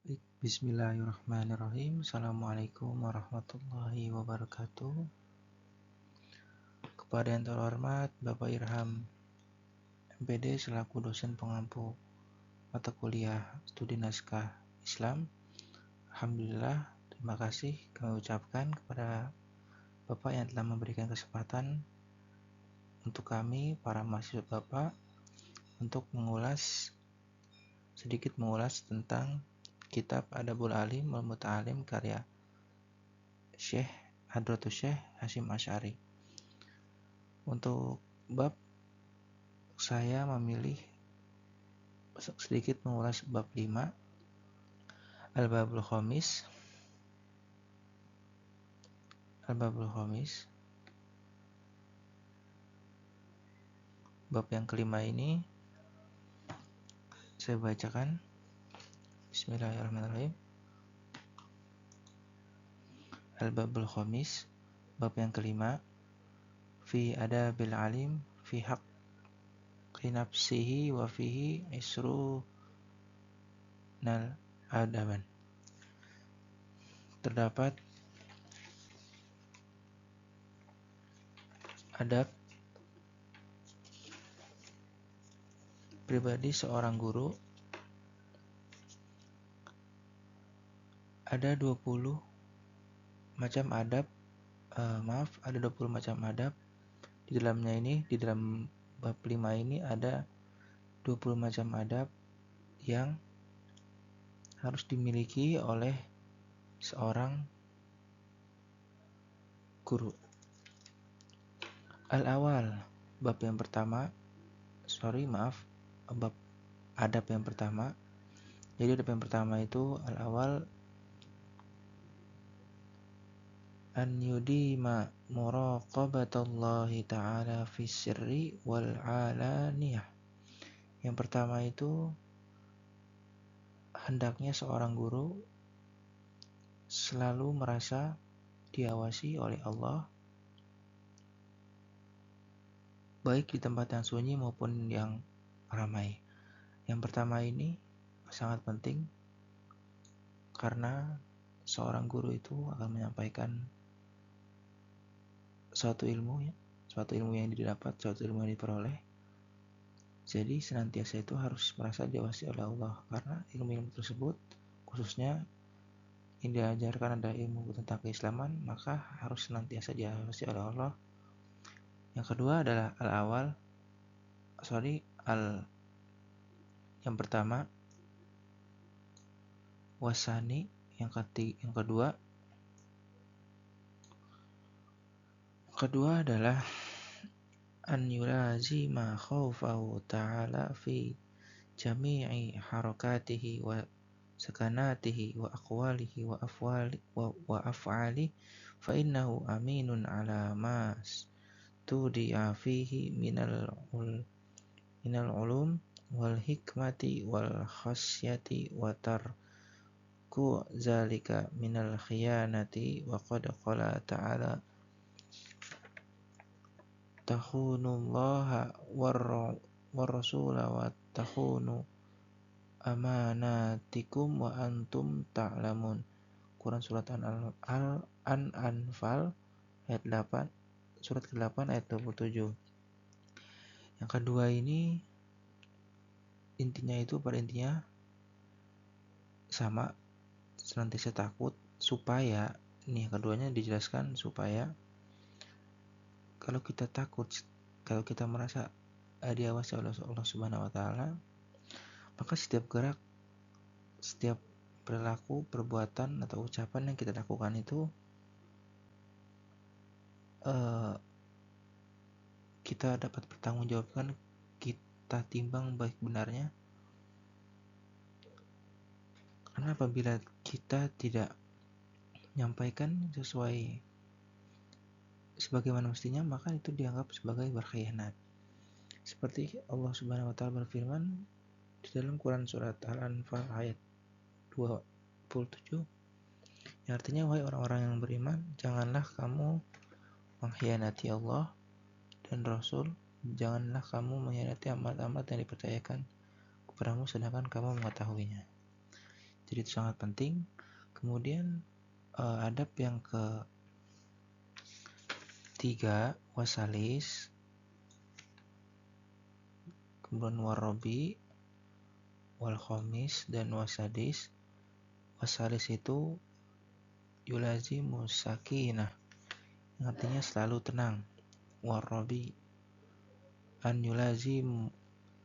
Bismillahirrahmanirrahim. Assalamualaikum warahmatullahi wabarakatuh. Kepada yang terhormat Bapak Irham MPD selaku dosen pengampu mata kuliah studi naskah Islam, alhamdulillah, terima kasih kami ucapkan kepada Bapak yang telah memberikan kesempatan untuk kami para mahasiswa Bapak untuk sedikit mengulas tentang kitab Adabul Alim wal Muta'alim karya Syekh Hadratus Syekh Hasyim Asy'ari. Untuk bab, saya memilih sedikit mengulas bab 5, Al-Babul Khamis. Al-Babul Khamis. Bab yang kelima ini saya bacakan. Bismillahirrahmanirrahim. Al-Babul Khamis, bab yang kelima, fi adabil alim fi haqqi nafsihi wa fihi isru nal adaban. Terdapat adab pribadi seorang guru. Ada 20 macam adab, ada 20 macam adab. Di dalam bab 5 ini ada 20 macam adab yang harus dimiliki oleh seorang guru. Al-awal, bab adab yang pertama. Jadi adab yang pertama itu al-awal an yudima muraqabatallahi ta'ala fi sirri wal alaniyah. Yang pertama itu hendaknya seorang guru selalu merasa diawasi oleh Allah, baik di tempat yang sunyi maupun yang ramai. Yang pertama ini sangat penting karena seorang guru itu akan menyampaikan suatu ilmu yang didapat, suatu ilmu yang diperoleh. Jadi senantiasa itu harus merasa diawasi oleh Allah, karena ilmu-ilmu tersebut, khususnya yang diajarkan adalah ilmu tentang keislaman, maka harus senantiasa diawasi oleh Allah. Yang kedua adalah yang pertama wasani, yang kedua adalah an yulazima khawfahu ta'ala fi jami'i harakatihi wa sakanatihi wa aqwalihi wa af'alihi fa innahu aminun ala ma tudi'a fihi minal ulum wal hikmati wal khasyati wa tarku zalika minal khiyanati wa qad qala ta'ala takhunullaha war rasula wa takhunu amanatikum wa antum ta'lamun. Quran surat An-Anfal ayat 8, surat ke-8 ayat 27. Yang kedua ini pada intinya sama, senantiasa takut supaya, ini yang keduanya dijelaskan supaya kalau kita takut, kalau kita merasa diawasi oleh Allah Subhanahu wa taala, maka setiap gerak, setiap perilaku, perbuatan atau ucapan yang kita lakukan itu kita dapat bertanggungjawabkan, kita timbang baik benarnya. Karena apabila kita tidak menyampaikan sesuai sebagaimana mestinya, maka itu dianggap sebagai berkhianat. Seperti Allah Subhanahu wa taala berfirman di dalam Quran surat Al-Anfal ayat 27, yang artinya, wahai orang-orang yang beriman, janganlah kamu mengkhianati Allah dan Rasul, janganlah kamu mengkhianati amanat yang dipercayakan kepadamu sedangkan kamu mengetahuinya. Jadi itu sangat penting. Kemudian adab yang ketiga, wasalis, kemudian warobi, wal khomis, dan wasadis. Wasalis itu yulazimu sakinah, yang artinya selalu tenang. Warobi an yulazim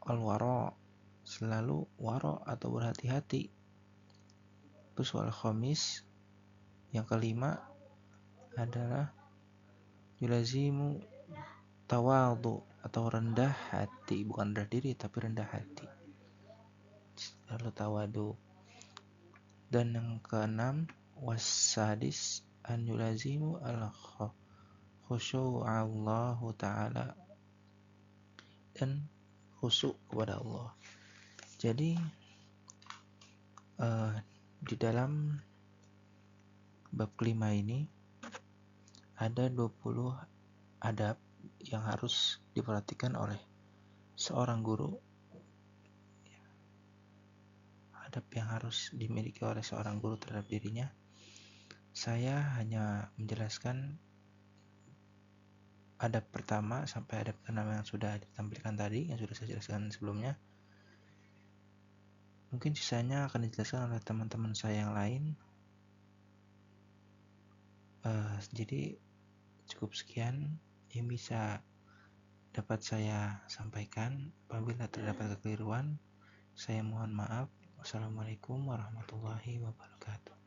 al-wara, selalu wara atau berhati-hati. Terus wal khomis, yang kelima adalah yulazimu tawadhu atau rendah hati, bukan rendah diri tapi rendah hati. Lalu tawadu. Dan yang keenam wasadis an yulazimu al khusyu'allahu ta'ala, dan khusyuk kepada Allah. Jadi di dalam bab kelima ini ada 20 adab yang harus diperhatikan oleh seorang guru, adab yang harus dimiliki oleh seorang guru terhadap dirinya. Saya hanya menjelaskan adab pertama sampai adab keenam yang sudah ditampilkan tadi, yang sudah saya jelaskan sebelumnya. Mungkin sisanya akan dijelaskan oleh teman-teman saya yang lain. Jadi cukup sekian yang bisa dapat saya sampaikan. Apabila terdapat kekeliruan, saya mohon maaf. Wassalamualaikum warahmatullahi wabarakatuh.